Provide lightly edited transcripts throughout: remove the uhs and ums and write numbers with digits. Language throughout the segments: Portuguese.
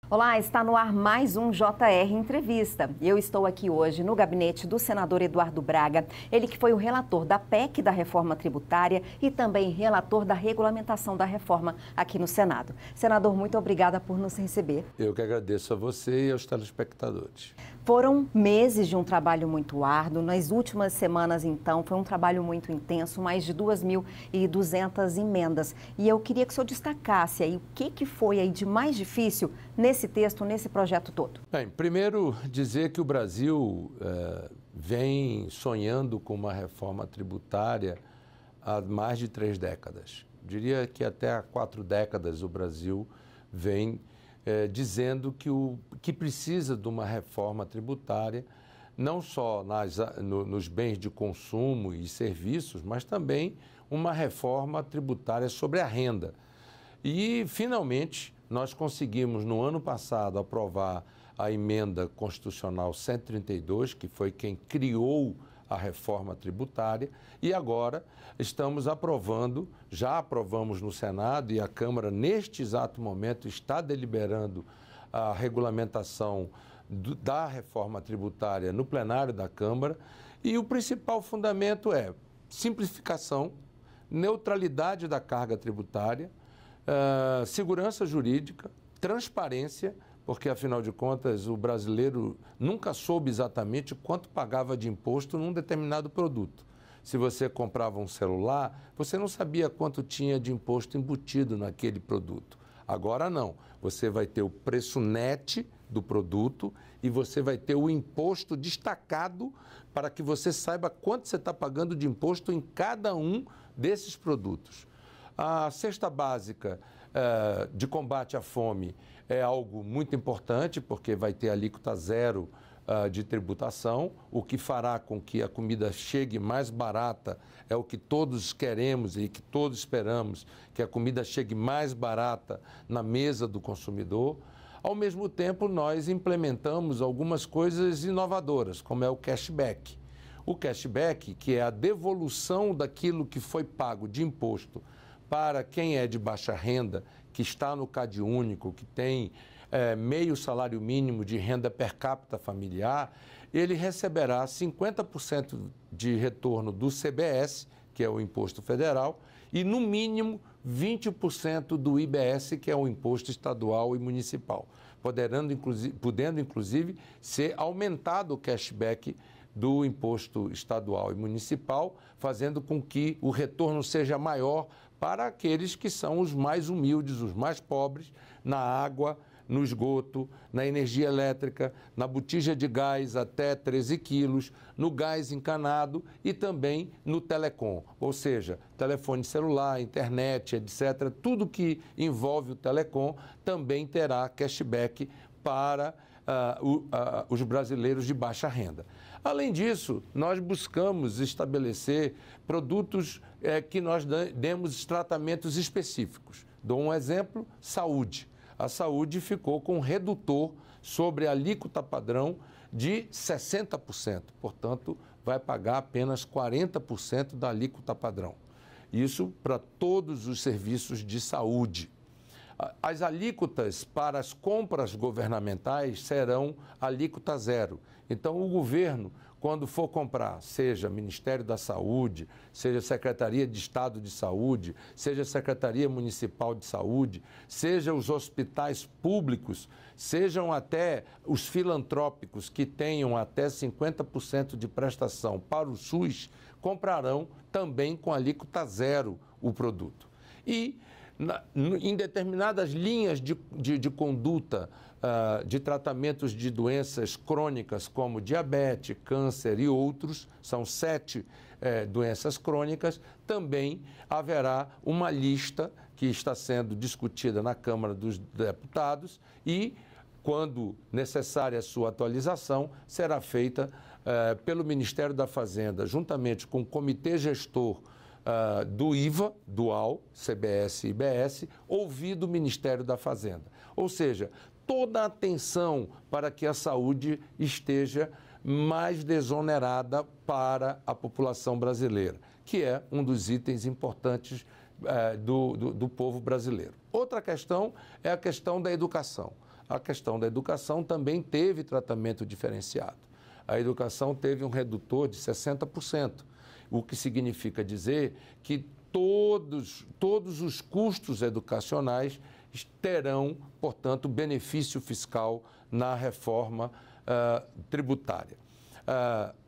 Olá, está no ar mais um JR Entrevista. Eu estou aqui hoje no gabinete do senador Eduardo Braga, ele que foi o relator da PEC da reforma tributária e também relator da regulamentação da reforma aqui no Senado. Senador, muito obrigada por nos receber. Eu que agradeço a você e aos telespectadores. Foram meses de um trabalho muito árduo. Nas últimas semanas, então, foi um trabalho muito intenso, mais de 2.200 emendas. E eu queria que o senhor destacasse aí o que foi aí de mais difícil nesse texto, nesse projeto todo. Bem, primeiro dizer que o Brasil vem sonhando com uma reforma tributária há mais de 3 décadas. Diria que até há 4 décadas o Brasil vem dizendo que precisa de uma reforma tributária, não só nos bens de consumo e serviços, mas também uma reforma tributária sobre a renda. E, finalmente, nós conseguimos, no ano passado, aprovar a emenda constitucional 132, que foi quem criou a reforma tributária, e agora estamos aprovando, já aprovamos no Senado e a Câmara, neste exato momento, está deliberando a regulamentação da reforma tributária no plenário da Câmara, e o principal fundamento é simplificação, neutralidade da carga tributária, segurança jurídica, transparência, porque, afinal de contas, o brasileiro nunca soube exatamente quanto pagava de imposto num determinado produto. Se você comprava um celular, você não sabia quanto tinha de imposto embutido naquele produto. Agora não, você vai ter o preço net do produto e você vai ter o imposto destacado para que você saiba quanto você está pagando de imposto em cada um desses produtos. A cesta básica de combate à fome é algo muito importante, porque vai ter alíquota zero de tributação, o que fará com que a comida chegue mais barata, é o que todos queremos e que todos esperamos, que a comida chegue mais barata na mesa do consumidor. Ao mesmo tempo, nós implementamos algumas coisas inovadoras, como é o cashback. O cashback, que é a devolução daquilo que foi pago de imposto para quem é de baixa renda, que está no CadÚnico, que tem meio salário mínimo de renda per capita familiar, ele receberá 50% de retorno do CBS, que é o Imposto Federal, e no mínimo 20% do IBS, que é o Imposto Estadual e Municipal, podendo inclusive ser aumentado o cashback do Imposto Estadual e Municipal, fazendo com que o retorno seja maior para aqueles que são os mais humildes, os mais pobres, na água, no esgoto, na energia elétrica, na botija de gás até 13 quilos, no gás encanado e também no telecom, ou seja, telefone celular, internet, etc. Tudo que envolve o telecom também terá cashback para os brasileiros de baixa renda. Além disso, nós buscamos estabelecer produtos que nós demos tratamentos específicos. Dou um exemplo, saúde. A saúde ficou com um redutor sobre a alíquota padrão de 60%, portanto, vai pagar apenas 40% da alíquota padrão. Isso para todos os serviços de saúde. As alíquotas para as compras governamentais serão alíquota zero. Então, o governo, quando for comprar, seja Ministério da Saúde, seja Secretaria de Estado de Saúde, seja Secretaria Municipal de Saúde, seja os hospitais públicos, sejam até os filantrópicos que tenham até 50% de prestação para o SUS, comprarão também com alíquota zero o produto. E em determinadas linhas de conduta de tratamentos de doenças crônicas como diabetes, câncer e outros, são 7 doenças crônicas, também haverá uma lista que está sendo discutida na Câmara dos Deputados e, quando necessária a sua atualização, será feita pelo Ministério da Fazenda, juntamente com o Comitê Gestor do IVA, dual, CBS e IBS, ouvido o Ministério da Fazenda. Ou seja, toda a atenção para que a saúde esteja mais desonerada para a população brasileira, que é um dos itens importantes do povo brasileiro. Outra questão é a questão da educação. A questão da educação também teve tratamento diferenciado. A educação teve um redutor de 60%, o que significa dizer que todos os custos educacionais terão, portanto, benefício fiscal na reforma tributária.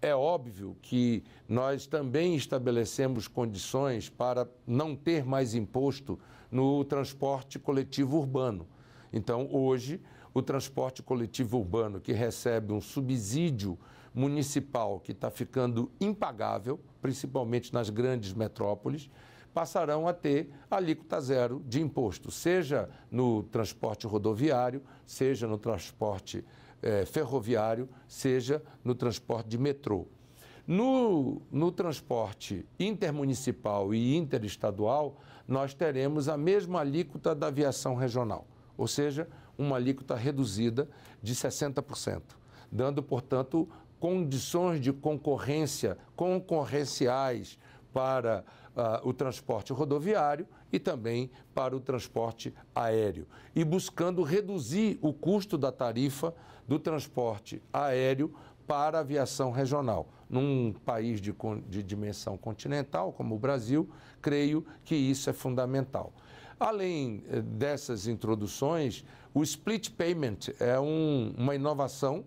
É óbvio que nós também estabelecemos condições para não ter mais imposto no transporte coletivo urbano. Então, hoje, o transporte coletivo urbano, que recebe um subsídio municipal que está ficando impagável, principalmente nas grandes metrópoles, passarão a ter alíquota zero de imposto, seja no transporte rodoviário, seja no transporte ferroviário, seja no transporte de metrô. No transporte intermunicipal e interestadual, nós teremos a mesma alíquota da aviação regional, ou seja, uma alíquota reduzida de 60%, dando, portanto, condições de concorrência concorrenciais para o transporte rodoviário e também para o transporte aéreo, e buscando reduzir o custo da tarifa do transporte aéreo para a aviação regional. Num país de dimensão continental, como o Brasil, creio que isso é fundamental. Além dessas introduções, o split payment é uma inovação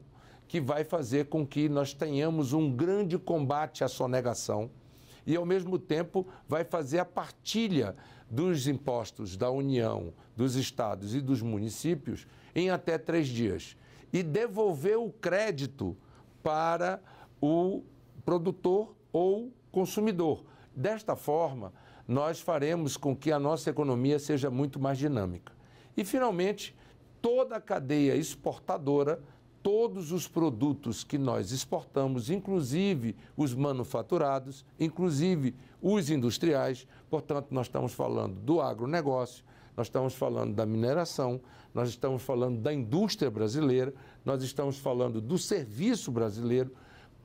que vai fazer com que nós tenhamos um grande combate à sonegação e, ao mesmo tempo, vai fazer a partilha dos impostos da União, dos estados e dos municípios em até 3 dias e devolver o crédito para o produtor ou consumidor. Desta forma, nós faremos com que a nossa economia seja muito mais dinâmica. E, finalmente, toda a cadeia exportadora, todos os produtos que nós exportamos, inclusive os manufaturados, inclusive os industriais, portanto, nós estamos falando do agronegócio, nós estamos falando da mineração, nós estamos falando da indústria brasileira, nós estamos falando do serviço brasileiro.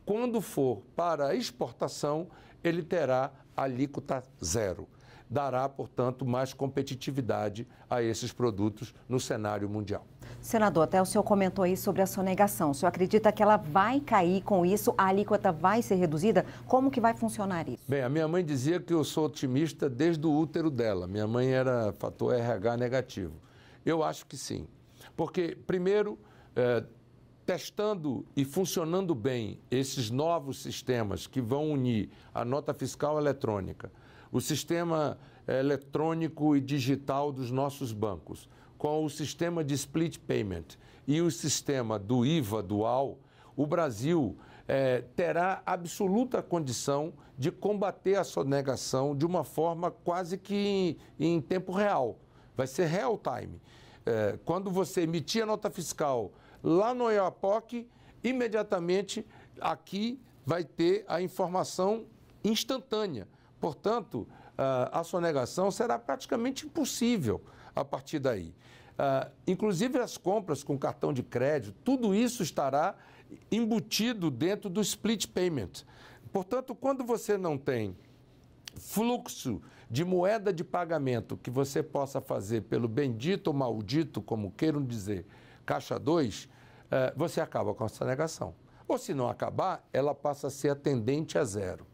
Quando for para a exportação, ele terá alíquota zero. Dará, portanto, mais competitividade a esses produtos no cenário mundial. Senador, até o senhor comentou aí sobre a sonegação. O senhor acredita que ela vai cair com isso? A alíquota vai ser reduzida? Como que vai funcionar isso? Bem, a minha mãe dizia que eu sou otimista desde o útero dela. Minha mãe era fator RH negativo. Eu acho que sim. Porque, primeiro, testando e funcionando bem esses novos sistemas que vão unir a nota fiscal eletrônica, o sistema eletrônico e digital dos nossos bancos, com o sistema de split payment e o sistema do IVA dual, o Brasil terá absoluta condição de combater a sonegação de uma forma quase que em tempo real. Vai ser real time. Quando você emitir a nota fiscal lá no EAPOC, imediatamente aqui vai ter a informação instantânea. Portanto, a sonegação será praticamente impossível a partir daí. Inclusive as compras com cartão de crédito, tudo isso estará embutido dentro do split payment. Portanto, quando você não tem fluxo de moeda de pagamento que você possa fazer pelo bendito ou maldito, como queiram dizer, Caixa 2, você acaba com a sonegação. Ou se não acabar, ela passa a ser atendente a zero.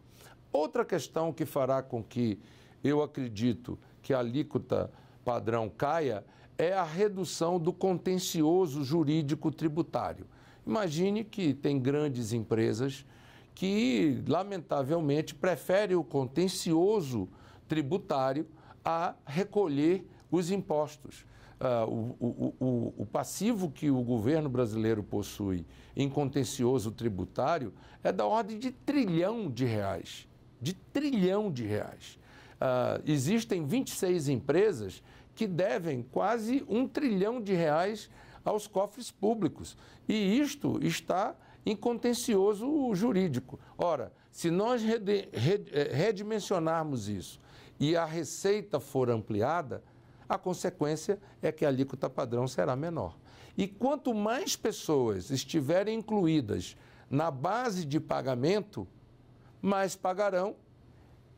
Outra questão que fará com que eu acredito que a alíquota padrão caia é a redução do contencioso jurídico tributário. Imagine que tem grandes empresas que, lamentavelmente, preferem o contencioso tributário a recolher os impostos. O passivo que o governo brasileiro possui em contencioso tributário é da ordem de R$ trilhão. De R$ trilhão. Existem 26 empresas que devem quase R$ 1 trilhão aos cofres públicos. E isto está em contencioso jurídico. Ora, se nós redimensionarmos isso e a receita for ampliada, a consequência é que a alíquota padrão será menor. E quanto mais pessoas estiverem incluídas na base de pagamento, mais pagarão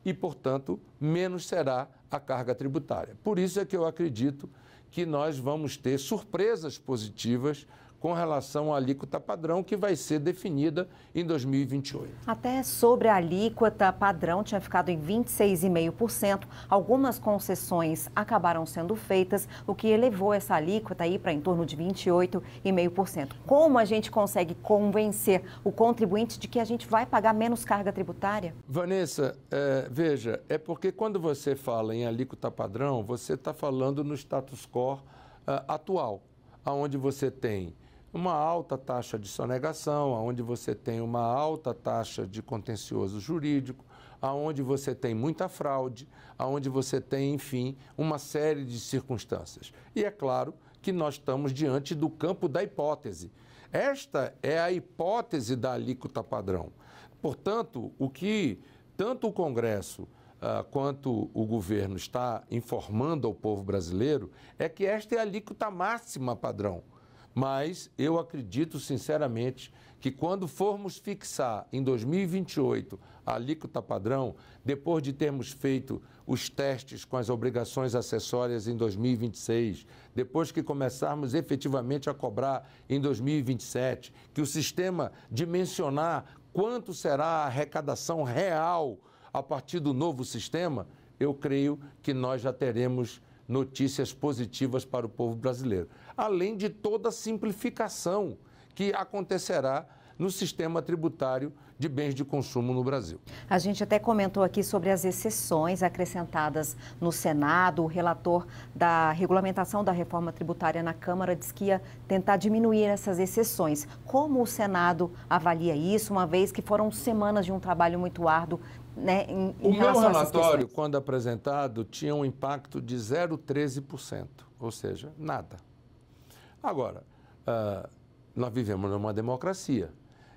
e, portanto, menos será a carga tributária. Por isso é que eu acredito que nós vamos ter surpresas positivas com relação à alíquota padrão, que vai ser definida em 2028. Até sobre a alíquota padrão, tinha ficado em 26,5%. Algumas concessões acabaram sendo feitas, o que elevou essa alíquota aí para em torno de 28,5%. Como a gente consegue convencer o contribuinte de que a gente vai pagar menos carga tributária? Vanessa, veja, é porque quando você fala em alíquota padrão, você está falando no status quo atual, onde você tem uma alta taxa de sonegação, onde você tem uma alta taxa de contencioso jurídico, onde você tem muita fraude, onde você tem, enfim, uma série de circunstâncias. E é claro que nós estamos diante do campo da hipótese. Esta é a hipótese da alíquota padrão. Portanto, o que tanto o Congresso quanto o governo está informando ao povo brasileiro é que esta é a alíquota máxima padrão. Mas eu acredito sinceramente que quando formos fixar em 2028 a alíquota padrão, depois de termos feito os testes com as obrigações acessórias em 2026, depois que começarmos efetivamente a cobrar em 2027, que o sistema dimensionar quanto será a arrecadação real a partir do novo sistema, eu creio que nós já teremos notícias positivas para o povo brasileiro. Além de toda a simplificação que acontecerá no sistema tributário de bens de consumo no Brasil. A gente até comentou aqui sobre as exceções acrescentadas no Senado. O relator da regulamentação da reforma tributária na Câmara disse que ia tentar diminuir essas exceções. Como o Senado avalia isso, uma vez que foram semanas de um trabalho muito árduo, né, em relação a essas questões? O meu relatório, quando apresentado, tinha um impacto de 0,13%, ou seja, nada. Agora, nós vivemos numa democracia.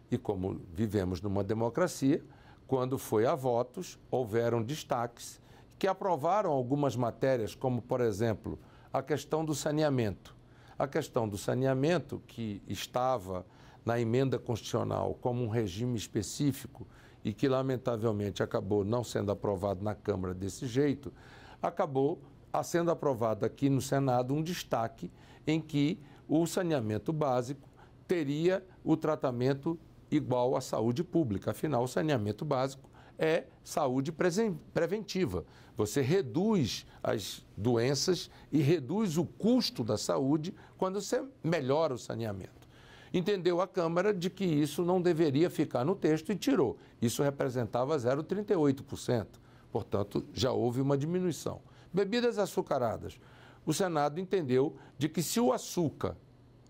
E como vivemos numa democracia, quando foi a votos, houveram destaques que aprovaram algumas matérias, como, por exemplo, a questão do saneamento. A questão do saneamento, que estava na emenda constitucional como um regime específico e que, lamentavelmente, acabou não sendo aprovado na Câmara desse jeito, acabou sendo aprovado aqui no Senado um destaque em que o saneamento básico teria o tratamento igual à saúde pública. Afinal, o saneamento básico é saúde preventiva. Você reduz as doenças e reduz o custo da saúde quando você melhora o saneamento. Entendeu a Câmara de que isso não deveria ficar no texto e tirou. Isso representava 0,38%. Portanto, já houve uma diminuição. Bebidas açucaradas. O Senado entendeu de que se o açúcar,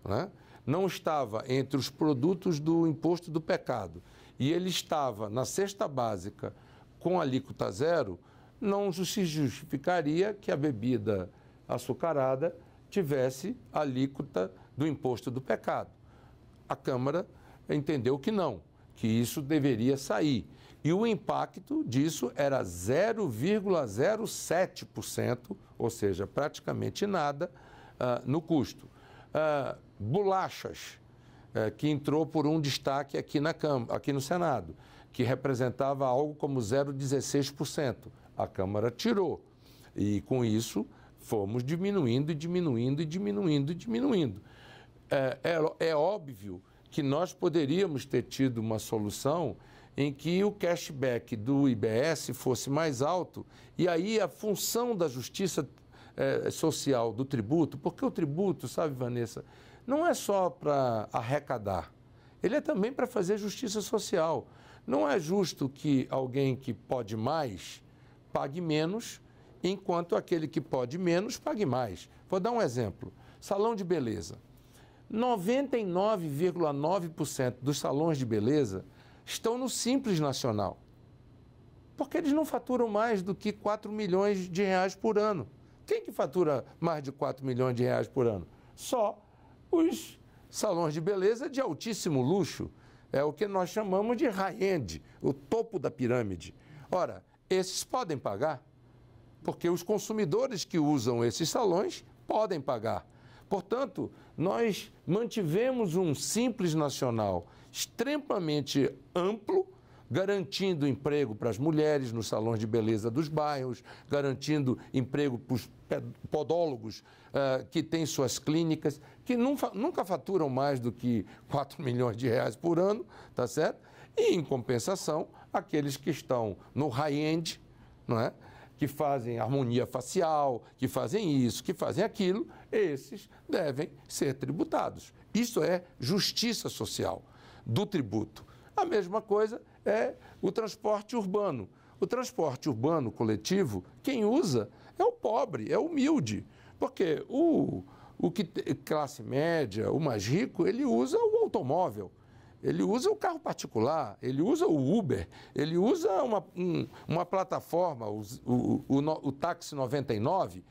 né, não estava entre os produtos do imposto do pecado e ele estava na cesta básica com alíquota zero, não se justificaria que a bebida açucarada tivesse alíquota do imposto do pecado. A Câmara entendeu que não, que isso deveria sair. E o impacto disso era 0,07%, ou seja, praticamente nada no custo. Bolachas, que entrou por um destaque aqui no Senado, que representava algo como 0,16%. A Câmara tirou. E, com isso, fomos diminuindo. É óbvio que nós poderíamos ter tido uma solução em que o cashback do IBS fosse mais alto e aí a função da justiça social do tributo, porque o tributo, sabe, Vanessa, não é só para arrecadar, ele é também para fazer justiça social. Não é justo que alguém que pode mais pague menos, enquanto aquele que pode menos pague mais. Vou dar um exemplo. Salão de beleza. 99,9% dos salões de beleza estão no Simples Nacional, porque eles não faturam mais do que 4 milhões de reais por ano. Quem que fatura mais de 4 milhões de reais por ano? Só os salões de beleza de altíssimo luxo. É o que nós chamamos de high-end, o topo da pirâmide. Ora, esses podem pagar, porque os consumidores que usam esses salões podem pagar. Portanto, nós mantivemos um Simples Nacional extremamente amplo, garantindo emprego para as mulheres nos salões de beleza dos bairros, garantindo emprego para os podólogos que têm suas clínicas, que nunca faturam mais do que 4 milhões de reais por ano, tá certo? E, em compensação, aqueles que estão no high-end, não é? Que fazem harmonia facial, que fazem isso, que fazem aquilo, esses devem ser tributados. Isso é justiça social do tributo. A mesma coisa é o transporte urbano. O transporte urbano coletivo, quem usa é o pobre, é o humilde. Porque o classe média, o mais rico, ele usa o automóvel. Ele usa o carro particular, ele usa o Uber, ele usa uma plataforma, o táxi 99,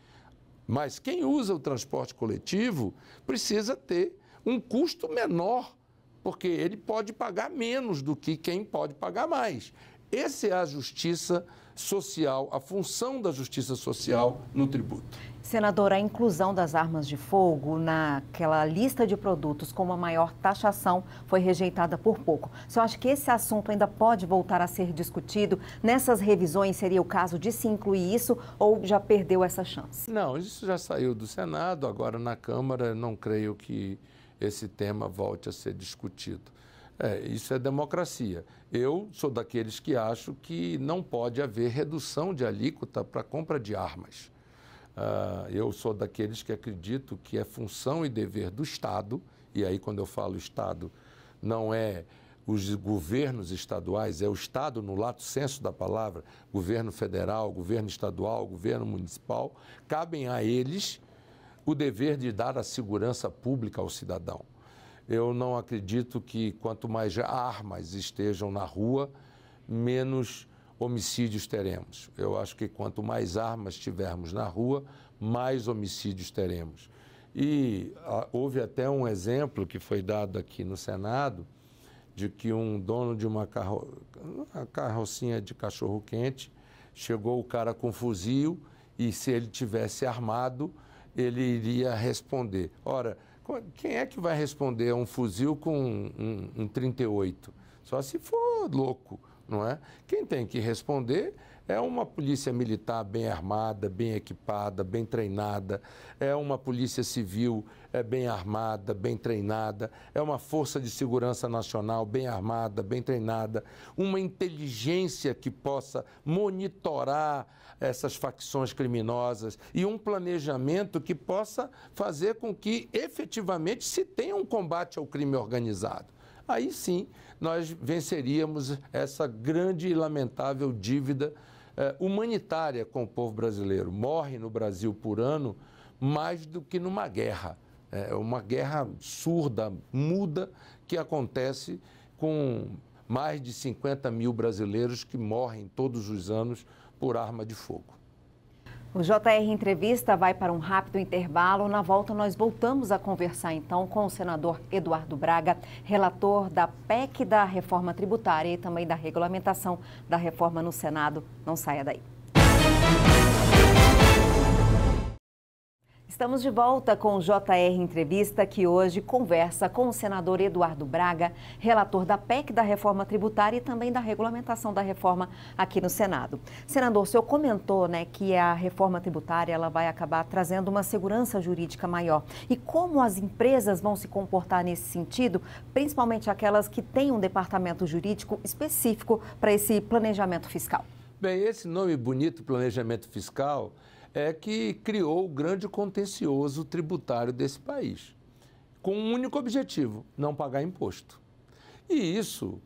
mas quem usa o transporte coletivo precisa ter um custo menor, porque ele pode pagar menos do que quem pode pagar mais. Essa é a justiça social, a função da justiça social no tributo. Senador, a inclusão das armas de fogo naquela lista de produtos com uma maior taxação foi rejeitada por pouco. Você acha que esse assunto ainda pode voltar a ser discutido? Nessas revisões seria o caso de se incluir isso ou já perdeu essa chance? Não, isso já saiu do Senado, agora na Câmara não creio que esse tema volte a ser discutido. Isso é democracia. Eu sou daqueles que acho que não pode haver redução de alíquota para compra de armas. Eu sou daqueles que acredito que é função e dever do Estado, e aí quando eu falo Estado, não é os governos estaduais, é o Estado no lato sensu da palavra, governo federal, governo estadual, governo municipal, cabem a eles o dever de dar a segurança pública ao cidadão. Eu não acredito que quanto mais armas estejam na rua, menos homicídios teremos. Eu acho que quanto mais armas tivermos na rua, mais homicídios teremos. E houve até um exemplo que foi dado aqui no Senado, de que um dono de uma carrocinha de cachorro-quente, chegou o cara com fuzil e se ele tivesse armado, ele iria responder. Ora, quem é que vai responder a um fuzil com um 38? Só se for louco, não é? Quem tem que responder é uma polícia militar bem armada, bem equipada, bem treinada, é uma polícia civil bem armada, bem treinada, é uma força de segurança nacional bem armada, bem treinada, uma inteligência que possa monitorar essas facções criminosas e um planejamento que possa fazer com que efetivamente se tenha um combate ao crime organizado. Aí sim nós venceríamos essa grande e lamentável dívida humanitária com o povo brasileiro. Morre no Brasil por ano mais do que numa guerra. É uma guerra surda, muda, que acontece com mais de 50 mil brasileiros que morrem todos os anos por arma de fogo. O JR Entrevista vai para um rápido intervalo. Na volta, nós voltamos a conversar, então, com o senador Eduardo Braga, relator da PEC da reforma tributária e também da regulamentação da reforma no Senado. Não saia daí. Estamos de volta com o JR Entrevista, que hoje conversa com o senador Eduardo Braga, relator da PEC da reforma tributária e também da regulamentação da reforma aqui no Senado. Senador, o senhor comentou, que a reforma tributária ela vai acabar trazendo uma segurança jurídica maior. E como as empresas vão se comportar nesse sentido, principalmente aquelas que têm um departamento jurídico específico para esse planejamento fiscal? Bem, esse nome bonito, planejamento fiscal, é que criou o grande contencioso tributário desse país, com um único objetivo, não pagar imposto. E isso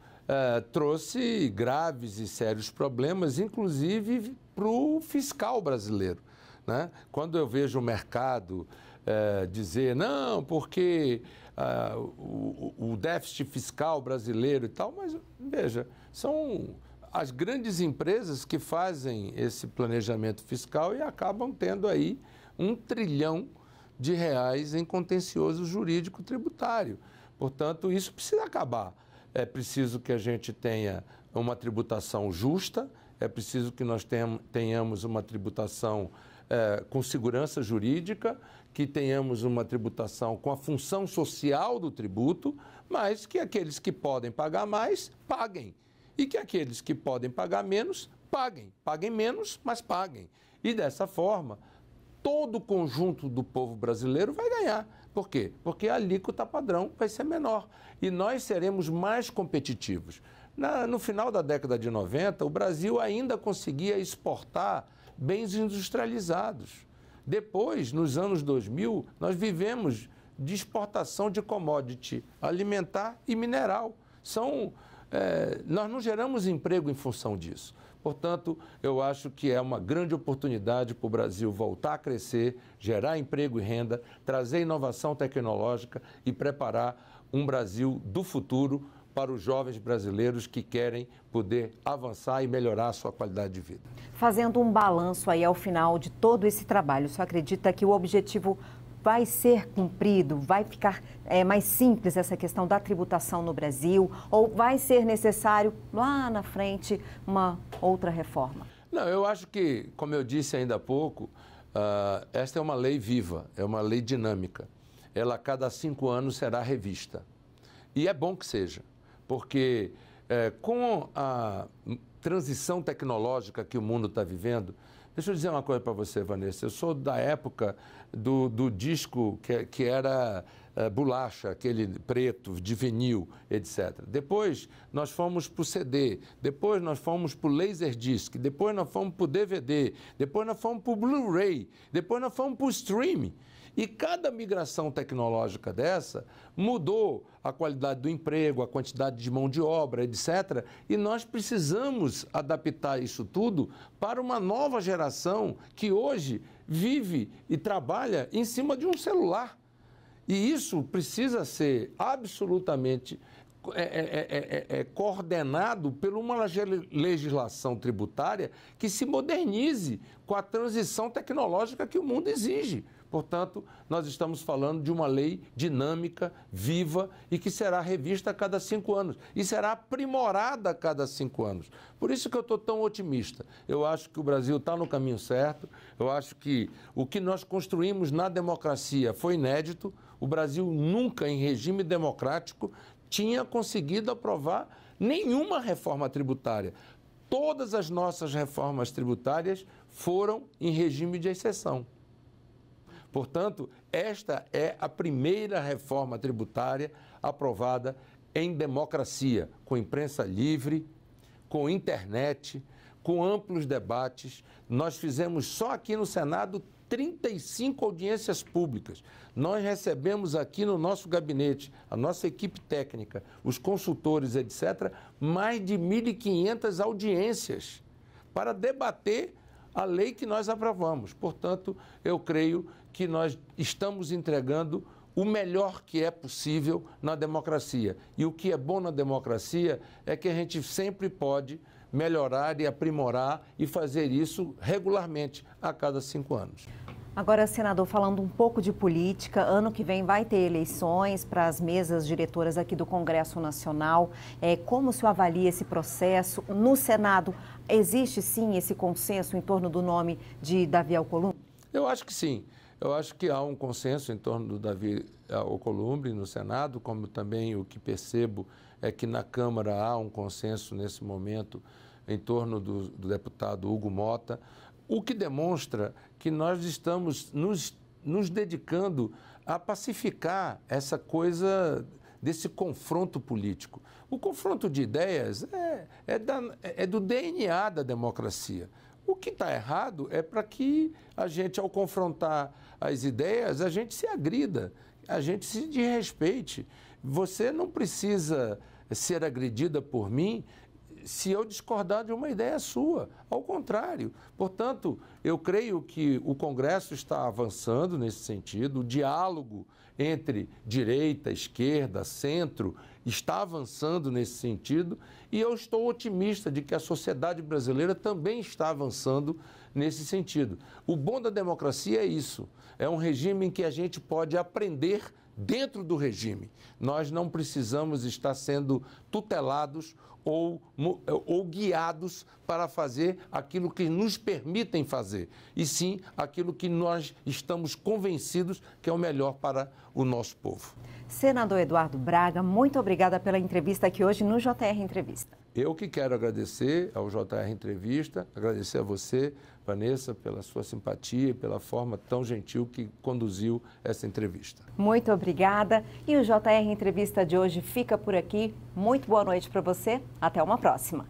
trouxe graves e sérios problemas, inclusive para o fiscal brasileiro, né? Quando eu vejo o mercado dizer, não, porque o déficit fiscal brasileiro e tal, mas veja, são as grandes empresas que fazem esse planejamento fiscal e acabam tendo aí R$1 trilhão em contencioso jurídico tributário. Portanto, isso precisa acabar. É preciso que a gente tenha uma tributação justa, é preciso que nós tenhamos uma tributação com segurança jurídica, que tenhamos uma tributação com a função social do tributo, mas que aqueles que podem pagar mais, paguem. e que aqueles que podem pagar menos, paguem menos, mas paguem. E dessa forma, todo o conjunto do povo brasileiro vai ganhar. Por quê? Porque a alíquota padrão vai ser menor e nós seremos mais competitivos. No final da década de 90, o Brasil ainda conseguia exportar bens industrializados. Depois, nos anos 2000, nós vivemos de exportação de commodity alimentar e mineral. Nós não geramos emprego em função disso. Portanto, eu acho que é uma grande oportunidade para o Brasil voltar a crescer, gerar emprego e renda, trazer inovação tecnológica e preparar um Brasil do futuro para os jovens brasileiros que querem poder avançar e melhorar a sua qualidade de vida. Fazendo um balanço aí ao final de todo esse trabalho, você acredita que o objetivo vai ser cumprido? Vai ficar mais simples essa questão da tributação no Brasil? Ou vai ser necessário, lá na frente, uma outra reforma? Não, eu acho que, como eu disse ainda há pouco, esta é uma lei viva, é uma lei dinâmica. Ela, a cada 5 anos, será revista. E é bom que seja, porque com a transição tecnológica que o mundo está vivendo, deixa eu dizer uma coisa para você, Vanessa. Eu sou da época do disco que era bolacha, aquele preto, de vinil, etc. Depois nós fomos para o CD, depois nós fomos para o Laserdisc, depois nós fomos para o DVD, depois nós fomos para o Blu-ray, depois nós fomos para o streaming. E cada migração tecnológica dessa mudou a qualidade do emprego, a quantidade de mão de obra, etc. E nós precisamos adaptar isso tudo para uma nova geração que hoje vive e trabalha em cima de um celular. E isso precisa ser absolutamente coordenado por uma legislação tributária que se modernize com a transição tecnológica que o mundo exige. Portanto, nós estamos falando de uma lei dinâmica, viva e que será revista a cada 5 anos e será aprimorada a cada 5 anos. Por isso que eu estou tão otimista. Eu acho que o Brasil está no caminho certo, eu acho que o que nós construímos na democracia foi inédito. O Brasil nunca, em regime democrático, tinha conseguido aprovar nenhuma reforma tributária. Todas as nossas reformas tributárias foram em regime de exceção. Portanto, esta é a primeira reforma tributária aprovada em democracia, com imprensa livre, com internet, com amplos debates. Nós fizemos só aqui no Senado 35 audiências públicas. Nós recebemos aqui no nosso gabinete, a nossa equipe técnica, os consultores, etc., mais de 1.500 audiências para debater a lei que nós aprovamos. Portanto, eu creio que nós estamos entregando o melhor que é possível na democracia. E o que é bom na democracia é que a gente sempre pode melhorar e aprimorar e fazer isso regularmente a cada 5 anos. Agora, senador, falando um pouco de política, ano que vem vai ter eleições para as mesas diretoras aqui do Congresso Nacional. Como o senhor avalia esse processo? No Senado, existe sim esse consenso em torno do nome de Davi Alcolumbre? Eu acho que sim. Eu acho que há um consenso em torno do Davi Alcolumbre no Senado, como também o que percebo é que na Câmara há um consenso nesse momento em torno do deputado Hugo Mota, o que demonstra que nós estamos nos dedicando a pacificar essa coisa desse confronto político. O confronto de ideias é do DNA da democracia. O que está errado é para que a gente, ao confrontar as ideias, a gente se agrida, a gente se desrespeite. Você não precisa ser agredida por mim se eu discordar de uma ideia sua. Ao contrário. Portanto, eu creio que o Congresso está avançando nesse sentido, o diálogo entre direita, esquerda, centro está avançando nesse sentido e eu estou otimista de que a sociedade brasileira também está avançando nesse sentido. O bom da democracia é isso, é um regime em que a gente pode aprender dentro do regime. Nós não precisamos estar sendo tutelados ou guiados para fazer aquilo que nos permitem fazer, e sim aquilo que nós estamos convencidos que é o melhor para o nosso povo. Senador Eduardo Braga, muito obrigada pela entrevista aqui hoje no JR Entrevista. Eu que quero agradecer ao JR Entrevista, agradecer a você, Vanessa, pela sua simpatia e pela forma tão gentil que conduziu essa entrevista. Muito obrigada. E o JR Entrevista de hoje fica por aqui. Muito boa noite para você. Até uma próxima.